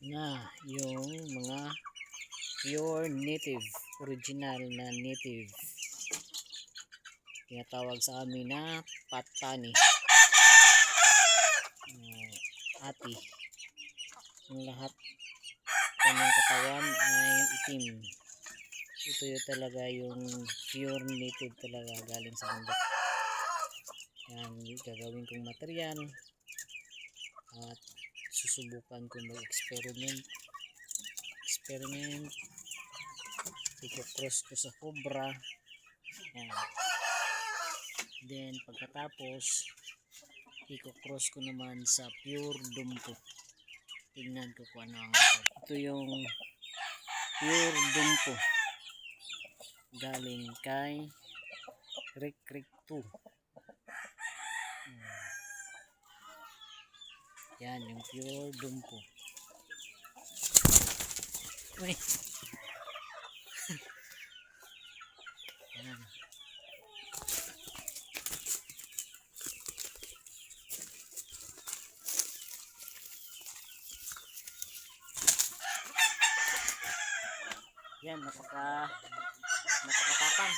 na yung mga pure native, original na native. Tinatawag sa amin na patani. Ati. Yung lahat kanyang katawan ay itim. Ito yung talaga yung pure native talaga galing sa bundok. Yan, gagawin kong material at susubukan ko mag-experiment. I-cross ko sa cobra. Yan. Then pagkatapos i-cross ko naman sa pure dumpo. Tingnan ko kung ano ang result. Ito yung pure dumpo galing kay Rick 2. Yan yung pure dumpo. Uy. Yan. Yan, napakatapang.